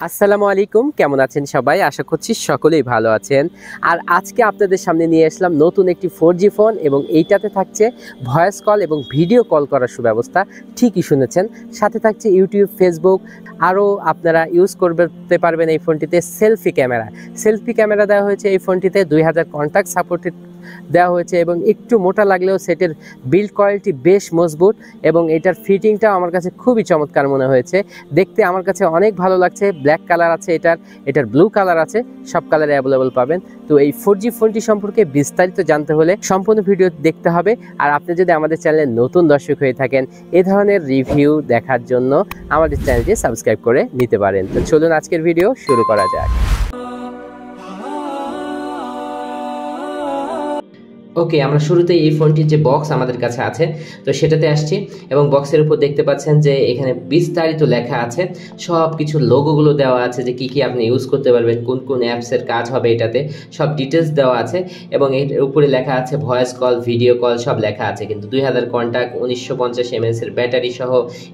আসসালামু আলাইকুম, কেমন আছেন সবাই? আশা করছি সকলেই ভালো আছেন। আর আজকে আপনাদের সামনে নিয়ে আসলাম নতুন একটি 4G ফোন এবং এইটাতে থাকছে ভয়েস কল এবং ভিডিও কল করার সুব্যবস্থা। ঠিকই শুনেছেন, সাথে থাকছে ইউটিউব, ফেসবুক, আরও আপনারা ইউজ করতে পারবেন এই ফোনটিতে সেলফি ক্যামেরা দেওয়া হয়েছে। এই ফোনটিতে 2000 কন্ট্যাক্ট সাপোর্টেড দেওয়া হয়েছে এবং একটু মোটা লাগলেও সেটের বিল্ড কোয়ালিটি বেশ মজবুত এবং এটার ফিটিংটাও আমার কাছে খুবই চমৎকার মনে হয়েছে। দেখতে আমার কাছে অনেক ভালো লাগছে। ব্ল্যাক কালার আছে, এটার ব্লু কালার আছে, সব কালারে অ্যাভেলেবল পাবেন। তো এই 4G ফোনটি সম্পর্কে বিস্তারিত জানতে হলে সম্পূর্ণ ভিডিও দেখতে হবে। আর আপনি যদি আমাদের চ্যানেলে নতুন দর্শক হয়ে থাকেন, এ ধরনের রিভিউ দেখার জন্য আমাদের চ্যানেলটি সাবস্ক্রাইব করে নিতে পারেন। তো চলুন আজকের ভিডিও শুরু করা যাক। ওকে, আমরা শুরুতে এই ফোনটির যে বক্স আমাদের কাছে আছে তো সেটাতে আসছি এবং বক্সের উপর দেখতে পাচ্ছেন যে এখানে বিস্তারিত লেখা আছে, সব কিছু লোগোগুলো দেওয়া আছে যে কি আপনি ইউজ করতে পারবেন, কোন কোন অ্যাপসের কাজ হবে এটাতে, সব ডিটেলস দেওয়া আছে এবং এর উপরে লেখা আছে ভয়েস কল, ভিডিও কল, সব লেখা আছে। কিন্তু 2000 কন্ট্যাক্ট, 1950 mAh এর ব্যাটারি সহ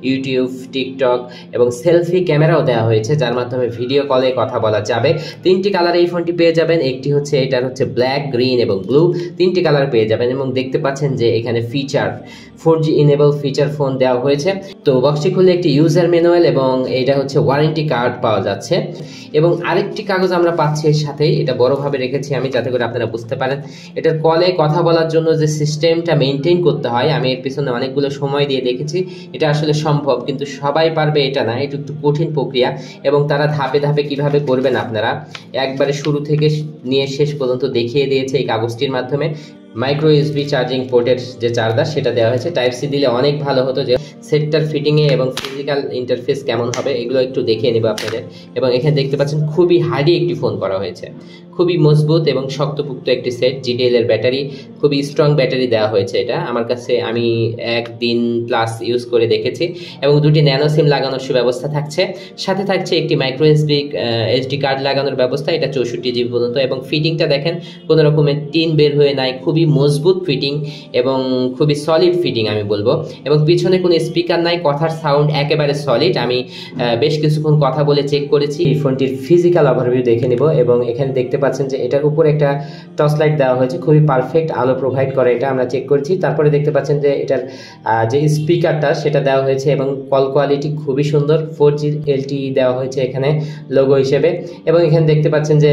ইউটিউব, টিকটক এবং সেলফি ক্যামেরাও দেওয়া হয়েছে, যার মাধ্যমে ভিডিও কলে কথা বলা যাবে। 3টি কালারে এই ফোনটি পেয়ে যাবেন। একটি হচ্ছে এটার হচ্ছে ব্ল্যাক, গ্রিন এবং ব্লু, 3টি কালার পেয়ে যাবেন। এবং দেখতে পাচ্ছেন যে এখানে feature 4G enable feature phone দেওয়া হয়েছে। তো বক্সটি খুললে একটি ইউজার ম্যানুয়াল এবং এটা হচ্ছে ওয়ারেন্টি কার্ড পাওয়া যাচ্ছে এবং আরেকটি কাগজ আমরা পাচ্ছি এর সাথেই। এটা বড়ভাবে রেখেছি আমি যাতে করে আপনারা বুঝতে পারেন এটার কলে কথা বলার জন্য যে সিস্টেমটা মেনটেন করতে হয়। আমি এর পিছনে অনেকগুলো সময় দিয়ে দেখেছি, এটা আসলে সম্ভব, কিন্তু সবাই পারবে এটা না, এটা একটু কঠিন প্রক্রিয়া এবং তারা ধাপে ধাপে কিভাবে করবেন আপনারা একবারে শুরু থেকে নিয়ে শেষ পর্যন্ত দেখিয়ে দিয়েছে এই কাগজটির মাধ্যমে। মাইক্রো ইউএসবি চার্জিং পোর্টের যে চার্জার সেটা দেওয়া হয়েছে। টাইপ সি দিলে অনেক ভালো হতো, যে সেটটার ফিটিংয়ে এবং ফিজিক্যাল ইন্টারফেস কেমন হবে এগুলো একটু দেখিয়ে নেব আপনাদের। এবং এখানে দেখতে পাচ্ছেন খুবই হার্ডি একটি ফোন করা হয়েছে, খুবই মজবুত এবং শক্তপুক্ত একটি সেট। GDL এর ব্যাটারি, খুবই স্ট্রং ব্যাটারি দেওয়া হয়েছে এটা। আমার কাছে আমি 1 দিন প্লাস ইউজ করে দেখেছি এবং 2টি ন্যানো সিম লাগানোর সুব্যবস্থা থাকছে। সাথে থাকছে একটি মাইক্রো এসডি কার্ড লাগানোর ব্যবস্থা, এটা 64 GB পর্যন্ত। এবং ফিটিংটা দেখেন, কোনো রকমের টিন বের হয়ে নাই, খুবই মজবুত ফিটিং এবং খুবই সলিড ফিটিং আমি বলবো। এবং পিছনে কোনো স্পিকার নাই, কথার সাউন্ড একেবারে সলিড। আমি বেশ কিছুক্ষণ কথা বলে চেক করেছি। এই ফোনটির ফিজিক্যাল ওভারভিউ দেখে নিব এবং এখানে দেখতে পাচ্ছেন যে এটার উপর একটা টর্চলাইট দেওয়া হয়েছে, খুবই পারফেক্ট আলো প্রোভাইড করে, এটা আমরা চেক করেছি। তারপরে দেখতে পাচ্ছেন যে এটার যে স্পিকারটা সেটা দেওয়া হয়েছে এবং কল কোয়ালিটি খুবই সুন্দর। 4G LTE দেওয়া হয়েছে এখানে লোগো হিসেবে। এবং এখানে দেখতে পাচ্ছেন যে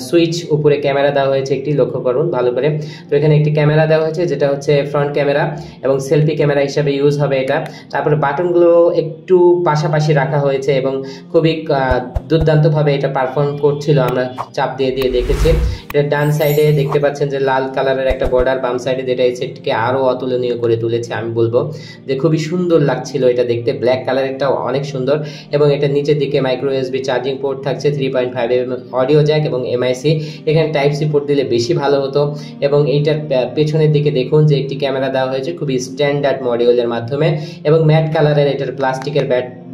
সুইচ উপরে ক্যামেরা দেওয়া হয়েছে একটি, লক্ষ্য করুন ভালো করে। তো এখানে একটি ক্যামেরা দেওয়া হয়েছে যেটা হচ্ছে ফ্রন্ট ক্যামেরা এবং সেলফি ক্যামেরা হিসাবে ইউজ হবে এটা। তারপরে বাটনগুলো একটু পাশাপাশি রাখা হয়েছে এবং খুবই দুর্দান্তভাবে এটা পারফর্ম করছিল, আমরা চাপ দিয়ে দেখেছি। এটা ডান সাইডে দেখতে পাচ্ছেন যে লাল কালারের একটা বর্ডার, বাম সাইডে যেটা এই সেটকে আরও অতুলনীয় করে তুলেছে। আমি বলবো যে খুবই সুন্দর লাগছিল এটা দেখতে, ব্ল্যাক কালারেরটাও অনেক সুন্দর। এবং এটা নিচের দিকে মাইক্রো ইউএসবি চার্জিং পোর্ট থাকছে, 3.5mm অডিও জ্যাক এবং MIC। এখানে টাইপ সি পোর্ট দিলে বেশি ভালো হতো। এবং এইটার পেছনের দিকে দেখুন যে একটি ক্যামেরা দেওয়া হয়েছে খুবই স্ট্যান্ডার্ড মডিউলের মাধ্যমে এবং ম্যাট কালারের এটার প্লাস্টিকের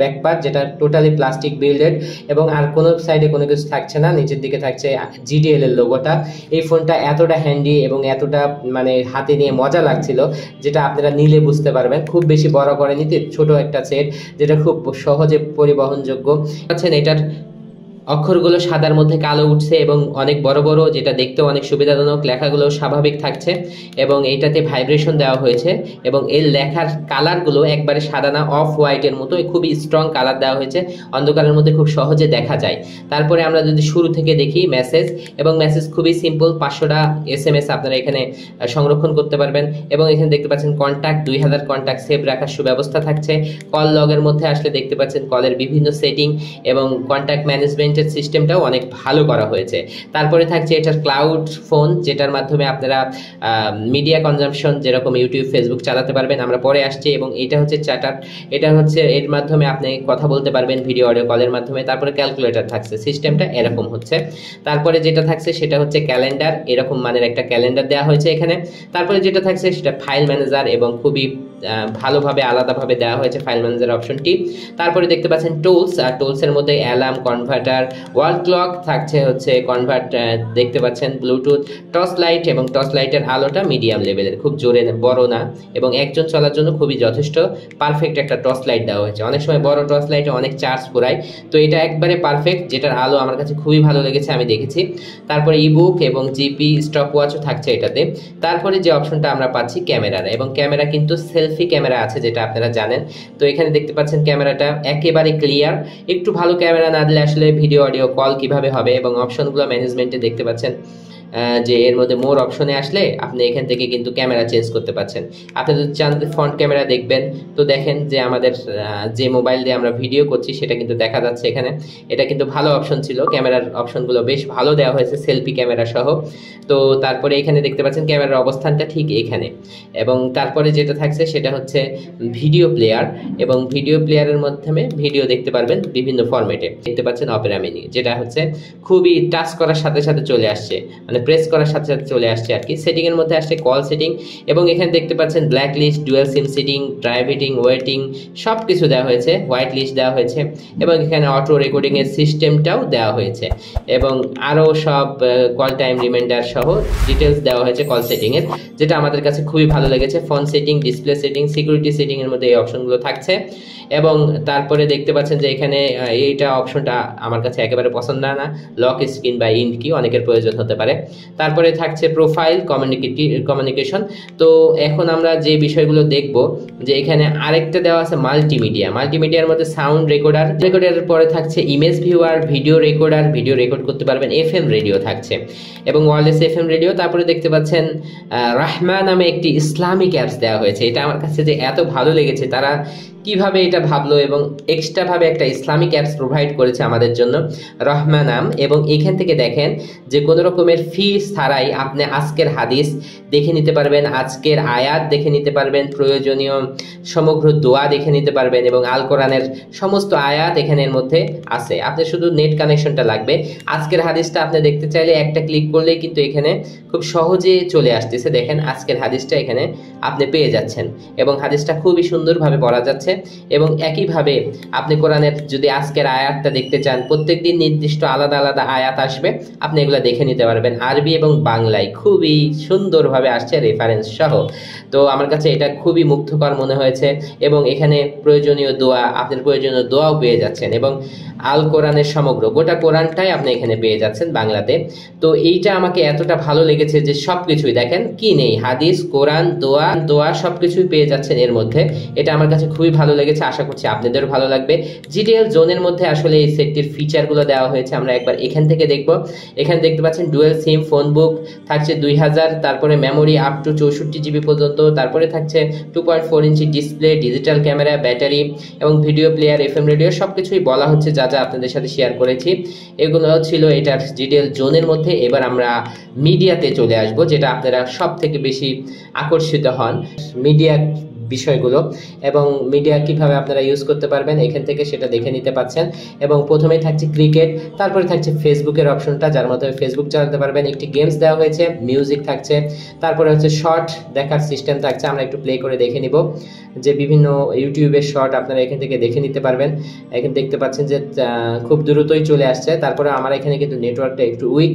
ব্যাকপার্ট, যেটা টোটালি প্লাস্টিক বিল্ডেড এবং আর কোনো সাইডে কোনো কিছু থাকছে না। নিচের দিকে থাকছে GDL এর লোগোটা। এই ফোনটা এতটা হ্যান্ডি এবং এতটা মানে হাতে নিয়ে মজা লাগছিল, যেটা আপনারা নিলে বুঝতে পারবেন। খুব বেশি বড় করে নিতে, ছোট একটা সেট যেটা খুব সহজে পরিবহনযোগ্য। আচ্ছা, এটার অক্ষরগুলো সাদার মধ্যে কালো উঠছে এবং অনেক বড় বড়, যেটা দেখতে অনেক সুবিধাজনক। লেখাগুলো স্বাভাবিক থাকছে এবং এইটাতে ভাইব্রেশন দেওয়া হয়েছে এবং এর লেখার কালারগুলো একবারে সাদা না, অফ হোয়াইটের মতো, খুবই স্ট্রং কালার দেওয়া হয়েছে, অন্ধকারের মধ্যে খুব সহজে দেখা যায়। তারপরে আমরা যদি শুরু থেকে দেখি মেসেজ, এবং মেসেজ খুবই সিম্পল, 500টা SMS আপনারা এখানে সংরক্ষণ করতে পারবেন। এবং এখানে দেখতে পাচ্ছেন কন্ট্যাক্ট, 2000 কন্ট্যাক্ট সেভ রাখার সুব্যবস্থা থাকছে। কল লগের মধ্যে আসলে দেখতে পাচ্ছেন কলের বিভিন্ন সেটিং এবং কন্ট্যাক্ট ম্যানেজমেন্ট সিস্টেমটাও অনেক ভালো করা হয়েছে। তারপরে থাকছে এটার ক্লাউড ফোন, যেটার মাধ্যমে আপনারা মিডিয়া কনজাম্পশন যেরকম ইউটিউব, ফেসবুক চালাতে পারবেন, আমরা পরে আসছি। এবং এটা হচ্ছে চ্যাটার, এটা হচ্ছে এর মাধ্যমে আপনি কথা বলতে পারবেন ভিডিও অডিও কলের মাধ্যমে। তারপরে ক্যালকুলেটর থাকছে, সিস্টেমটা এরকম হচ্ছে। তারপরে যেটা থাকছে সেটা হচ্ছে ক্যালেন্ডার, এরকম মানের একটা ক্যালেন্ডার দেওয়া হয়েছে এখানে। তারপরে যেটা থাকছে সেটা ফাইল ম্যানেজার এবং খুবই ভালোভাবে আলাদাভাবে দেওয়া হয়েছে ফাইল ম্যানেজার অপশনটি। তারপরে দেখতে পাচ্ছেন টুলস, আর টুলসের মধ্যে অ্যালার্ম, কনভার্টার, ওয়াল ক্লক, থাকছে হচ্ছে কনভার্ট, দেখতে পাচ্ছেন ব্লুটুথ, টর্চ লাইট, এবং টর্চ লাইটের আলোটা মিডিয়াম লেভেলের, খুব জোরে বড় না, এবং একজন চলার জন্য খুবই যথেষ্ট পারফেক্ট একটা টর্চ লাইট দেওয়া হয়েছে। অনেক সময় বড় টর্চ লাইটে অনেক চার্জ পুরায়, তো এটা একবারে পারফেক্ট, যেটার আলো আমার কাছে খুবই ভালো লেগেছে, আমি দেখেছি। তারপরে ইবুক এবং জিপি স্টপ ওয়াচও থাকছে এটাতে। তারপরে যে অপশনটা আমরা পাচ্ছি ক্যামেরার, এবং ক্যামেরা কিন্তু সেলফি ক্যামেরা আছে, যেটা আপনারা জানেন। তো এখানে দেখতে পাচ্ছেন ক্যামেরাটা একেবারে ক্লিয়ার। একটু ভালো ক্যামেরা না দিলে আসলে ভিডিও অডিও কল কিভাবে হবে, এবং অপশনগুলো ম্যানেজমেন্টে দেখতে পাচ্ছেন যে এর মধ্যে মোর অপশনে আসলে আপনি এখান থেকে কিন্তু ক্যামেরা চেঞ্জ করতে পারছেন। আপনি যদি চান ফ্রন্ট ক্যামেরা দেখবেন, তো দেখেন যে আমাদের যে মোবাইল দিয়ে আমরা ভিডিও করছি সেটা কিন্তু দেখা যাচ্ছে এখানে। এটা কিন্তু ভালো অপশন ছিল, ক্যামেরার অপশনগুলো বেশ ভালো দেওয়া হয়েছে, সেলফি ক্যামেরা সহ। তো তারপরে এখানে দেখতে পাচ্ছেন ক্যামেরার অবস্থানটা ঠিক এখানে, এবং তারপরে যেটা থাকছে সেটা হচ্ছে ভিডিও প্লেয়ার, এবং ভিডিও প্লেয়ারের মাধ্যমে ভিডিও দেখতে পারবেন বিভিন্ন ফরম্যাটে। দেখতে পাচ্ছেন অপেরা মিনি, যেটা হচ্ছে খুবই টাচ করার সাথে সাথে চলে আসছে, মানে প্রেস করার সাথে সাথে চলে আসছে আর কি। সেটিং এর মধ্যে আসছে কল সেটিং, এবং এখানে দেখতে পাচ্ছেন black list, dual SIM setting, drive heating, waiting, সব কিছু দেওয়া হয়েছে, হোয়াইট লিস্ট দেওয়া হয়েছে, এবং এখানে অটো রেকর্ডিং এর সিস্টেমটাও দেওয়া হয়েছে, এবং আরও সব কল টাইম রিমাইন্ডার সহ ডিটেলস দেওয়া হয়েছে কল সেটিং এর, যেটা আমাদের কাছে খুবই ভালো লেগেছে। Phone setting, display setting, security setting এর মধ্যে এই অপশনগুলো থাকছে। এবং তারপরে দেখতে পাচ্ছেন যে এখানে এইটা অপশনটা আমার কাছে একেবারে পছন্দ না, লক স্ক্রিন বা ইন্ড কি অনেকের প্রয়োজন হতে পারে। তারপরে থাকছে প্রোফাইল কমিউনিকেশন। তো এখন আমরা যে বিষয়গুলো দেখব, যে এখানে আরেকটা দেওয়া আছে মাল্টিমিডিয়া, মাল্টিমিডিয়ার মধ্যে সাউন্ড রেকর্ডারের পরে থাকছে image viewer, video recorder, video record করতে পারবেন, এফএম রেডিও থাকছে, এবং ওয়্যারলেস এফএম রেডিও। তারপরে দেখতে পাচ্ছেন রাহমা নামে একটি ইসলামিক অ্যাপস দেওয়া হয়েছে। এটা আমার কাছে যে এত ভালো লেগেছে, তারা কিভাবে এটা ভাবলো এবং এক্সট্রা ভাবে একটা ইসলামিক অ্যাপস প্রোভাইড করেছে আমাদের জন্য, রহমা নাম। এবং এখান থেকে দেখেন যে কোনো রকমের ফিস ছাড়াই আপনি আজকের হাদিস দেখে নিতে পারবেন, আজকের আয়াত দেখে নিতে পারবেন, প্রয়োজনীয় সমগ্র দোয়া দেখে নিতে পারবেন, এবং আল কোরআনের সমস্ত আয়াত এখানের মধ্যে আছে। আপনি শুধু নেট কানেকশনটা লাগবে। আজকের হাদিসটা আপনি দেখতে চাইলে একটা ক্লিক করলেই কিন্তু এখানে খুব সহজে চলে আসতেছে। দেখেন আজকের হাদিসটা এখানে আপনি পেয়ে যাচ্ছেন, এবং হাদিসটা খুবই সুন্দরভাবে পড়া যাচ্ছে। এবং একইভাবে আপনি কোরআনের যদি আজকের আয়াতটা দেখতে চান, প্রত্যেকদিন নির্দিষ্ট আলাদা আলাদা আয়াত আসবে, আপনি এগুলো দেখে নিতে পারবেন। আরবি এবং বাংলায় খুবই সুন্দরভাবে আসছে রেফারেন্স সহ। তো আমার কাছে এটা খুবই মুগ্ধকর মনে হয়েছে, এবং এখানে প্রয়োজনীয় দোয়া, আপনার প্রয়োজনীয় দোয়াও পেয়ে যাচ্ছেন, এবং আল কোরআনের সমগ্র গোটা কোরআনটাই আপনি এখানে পেয়ে যাচ্ছেন বাংলাতে। তো এইটা আমাকে এতটা ভালো লেগেছে যে সবকিছুই দেখেন কি নেই, হাদিস, কোরআন, দোয়া সবকিছুই পেয়ে যাচ্ছেন এর মধ্যে। এটা আমার কাছে খুবই ভালো লেগেছে, আশা করছি আপনাদেরও ভালো লাগবে। জিডিএল জোনের মধ্যে আসলে এই সেটটির ফিচারগুলো দেওয়া হয়েছে, আমরা একবার এখান থেকে দেখব। এখানে দেখতে পাচ্ছেন ডুয়েল সিম ফোন বুক থাকছে 2000, তারপরে মেমোরি আপ টু 64 জিবি পর্যন্ত, তারপরে থাকছে 2.4 inch display, digital camera, battery, এবং ভিডিও প্লেয়ার, এফএম রেডিও, সবকিছুই বলা হচ্ছে যা যা আপনাদের সাথে শেয়ার করেছি। এগুলো ছিল এটার জিডিএল জোনের মধ্যে। এবার আমরা মিডিয়াতে চলে আসব, যেটা আপনারা সব থেকে বেশি আকর্ষিত হন, মিডিয়া বিষয়গুলো, এবং মিডিয়া কিভাবে আপনারা ইউজ করতে পারবেন এখান থেকে সেটা দেখে নিতে পাচ্ছেন। এবং প্রথমেই থাকছে ক্রিকেট, তারপরে থাকছে ফেসবুকের অপশনটা, যার মাধ্যমে ফেসবুক চালাতে পারবেন। একটি গেমস দেওয়া হয়েছে, মিউজিক থাকছে, তারপরে হচ্ছে শর্ট দেখার সিস্টেম থাকছে। আমরা একটু প্লে করে দেখে নিব যে বিভিন্ন ইউটিউবের শর্ট আপনারা এখান থেকে দেখে নিতে পারবেন। এখানে দেখতে পাচ্ছেন যে খুব দ্রুতই চলে আসছে। তারপরে আমার এখানে কিন্তু নেটওয়ার্কটা একটু উইক,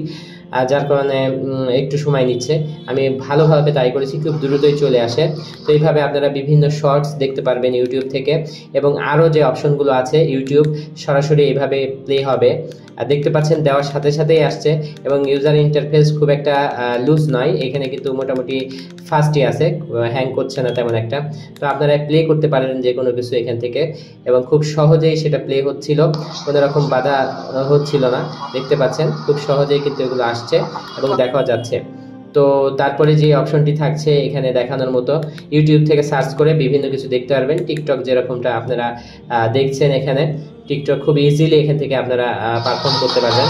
যার কারণে একটু সময় নিচ্ছে। আমি ভালোভাবে তাই করেছি, খুব দ্রুতই চলে আসে। তো এইভাবে আপনারা বিভিন্ন শর্টস দেখতে পারবেন ইউটিউব থেকে, এবং আরও যে অপশনগুলো আছে ইউটিউব সরাসরি এইভাবে প্লে হবে, দেখতে পাচ্ছেন দেওয়ার সাথে সাথেই আসছে। এবং ইউজার ইন্টারফেস খুব একটা লুজ নয়, এখানে কিন্তু মোটামুটি ফাস্টই আছে, হ্যাং করছে না তেমন একটা। তো আপনারা প্লে করতে পারেন যে কোনো কিছু এখান থেকে, এবং খুব সহজেই সেটা প্লে হচ্ছিল, কোনো রকম বাধা হচ্ছিল না। দেখতে পাচ্ছেন খুব সহজেই কিন্তু এগুলো আসছে এবং দেখা যাচ্ছে। তো তারপরে যে অপশনটি থাকছে এখানে দেখানোর মতো, ইউটিউব থেকে সার্চ করে বিভিন্ন কিছু দেখতে পারবেন। টিকটক যেরকমটা আপনারা দেখছেন এখানে, টিকটক খুব ইজিলি এখান থেকে আপনারা পারফর্ম করতে পারবেন,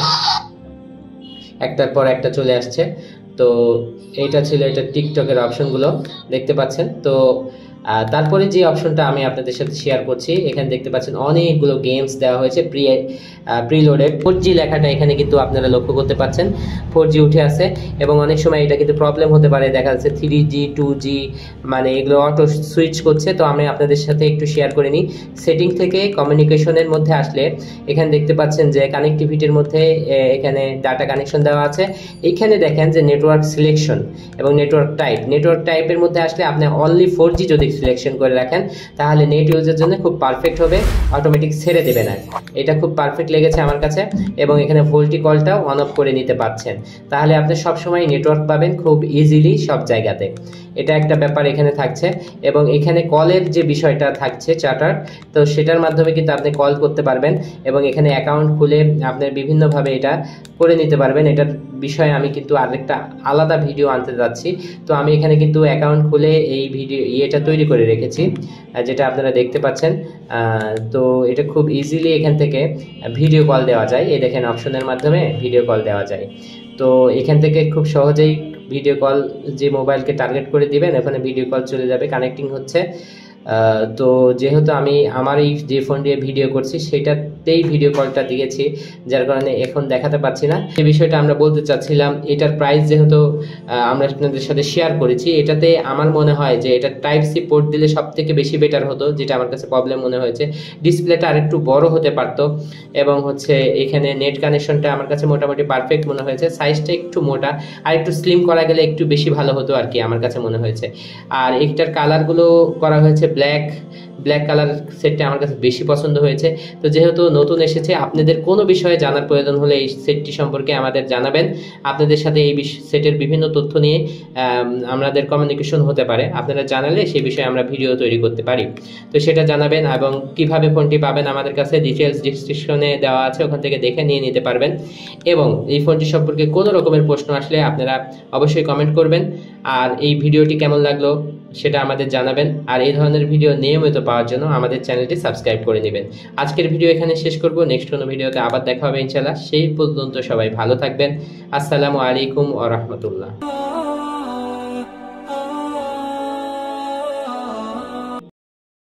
একটার পর একটা চলে আসছে। তো এইটা ছিল এটা টিকটকের অপশনগুলো দেখতে পাচ্ছেন। তো তারপরে যে অপশনটা আমি আপনাদের সাথে শেয়ার করছি, এখানে দেখতে পাচ্ছেন অনেকগুলো গেমস দেওয়া হয়েছে প্রিলোডেড। 4G লেখাটা এখানে কিন্তু আপনারা লক্ষ্য করতে পাচ্ছেন 4G উঠে আছে, এবং অনেক সময় এটা কিন্তু প্রবলেম হতে পারে, দেখা যাচ্ছে 3G 2G মানে এগুলো অটো সুইচ করছে। তো আমি আপনাদের সাথে একটু শেয়ার করে নিই। সেটিং থেকে কমিউনিকেশনের মধ্যে আসলে এখানে দেখতে পাচ্ছেন যে কানেক্টিভিটির মধ্যে এখানে ডাটা কানেকশন দেওয়া আছে। এখানে দেখেন যে নেটওয়ার্ক সিলেকশন এবং নেটওয়ার্ক টাইপের মধ্যে আসলে আপনি অনলি 4G যদি সিলেকশন করে রাখেন তাহলে নেট ইউজের জন্য খুব পারফেক্ট হবে, অটোমেটিক ছেড়ে দেবে না। এটা খুব পারফেক্ট লেগেছে আমার কাছে। এবং এখানে ভোল্টি কলটাও অন অফ করে নিতে পারছেন, তাহলে আপনি সবসময় নেটওয়ার্ক পাবেন খুব ইজিলি সব জায়গাতে। এটা একটা ব্যাপার এখানে থাকছে। এবং এখানে কলের যে বিষয়টা থাকছে চার্টার, তো সেটার মাধ্যমে কিন্তু আপনি কল করতে পারবেন এবং এখানে অ্যাকাউন্ট খুলে আপনি বিভিন্নভাবে এটা করে নিতে পারবেন। এটার বিষয়ে আমি কিন্তু আরেকটা আলাদা ভিডিও আনতে যাচ্ছি। তো আমি এখানে কিন্তু অ্যাকাউন্ট খুলে এই এটা তৈরি করে রেখেছি, যেটা আপনারা দেখতে পাচ্ছেন। তো এটা খুব ইজিলি এখান থেকে ভিডিও কল দেওয়া যায়। এই দেখেন অপশনের মাধ্যমে ভিডিও কল দেওয়া যায়। তো এখান থেকে খুব সহজেই ভিডিও কল, যে মোবাইলকে টার্গেট করে দিবেন ওখানে ভিডিও কল চলে যাবে, কানেক্টিং হচ্ছে। তো যেহেতু আমি আমার এই যে ফোন দিয়ে ভিডিও করছি সেটাতেই ভিডিও কলটা দিয়েছি, যার কারণে এখন দেখাতে পাচ্ছি না। এই বিষয়টা আমরা বলতে চাচ্ছিলাম, এটার প্রাইস যেহেতু আমরা আপনাদের সাথে শেয়ার করেছি, এটাতে আমার মনে হয় যে এটা টাইপ সি পোর্ট দিলে সব থেকে বেশি বেটার হতো, যেটা আমার কাছে প্রবলেম মনে হয়েছে। ডিসপ্লেটা আরেকটু বড় হতে পারতো, এবং হচ্ছে এখানে নেট কানেকশনটা আমার কাছে মোটামুটি পারফেক্ট মনে হয়েছে। সাইজটা একটু মোটা, আর একটু স্লিম করা গেলে একটু বেশি ভালো হতো আর কি, আমার কাছে মনে হয়েছে। আর এইটার কালারগুলো করা হয়েছে ব্ল্যাক কালার সেটটা আমার কাছে বেশি পছন্দ হয়েছে। তো যেহেতু নতুন এসেছে, আপনাদের কোনো বিষয়ে জানার প্রয়োজন হলে এই সেটটি সম্পর্কে আমাদের জানাবেন। আপনাদের সাথে এই সেটের বিভিন্ন তথ্য নিয়ে আমাদের কমিউনিকেশন হতে পারে, আপনারা জানালে সেই বিষয়ে আমরা ভিডিও তৈরি করতে পারি। তো সেটা জানাবেন, এবং কিভাবে ফোনটি পাবেন আমাদের কাছে ডিটেলস ডিসক্রিপশনে দেওয়া আছে, ওখান থেকে দেখে নিয়ে নিতে পারবেন। এবং এই ফোনটি সম্পর্কে কোনো রকমের প্রশ্ন আসলে আপনারা অবশ্যই কমেন্ট করবেন। আর এই ভিডিওটি কেমন লাগলো সেটা আমাদের জানাবেন। আর এই ধরনের ভিডিও নিয়মিত পাওয়ার জন্য আমাদের চ্যানেলটি সাবস্ক্রাইব করে নেবেন। আজকের ভিডিও এখানে শেষ করব, নেক্সট কোনো ভিডিওতে আবার দেখা হবে ইনশাআল্লাহ। সেই পর্যন্ত সবাই ভালো থাকবেন। আসসালামু আলাইকুম ওয়া রাহমাতুল্লাহ।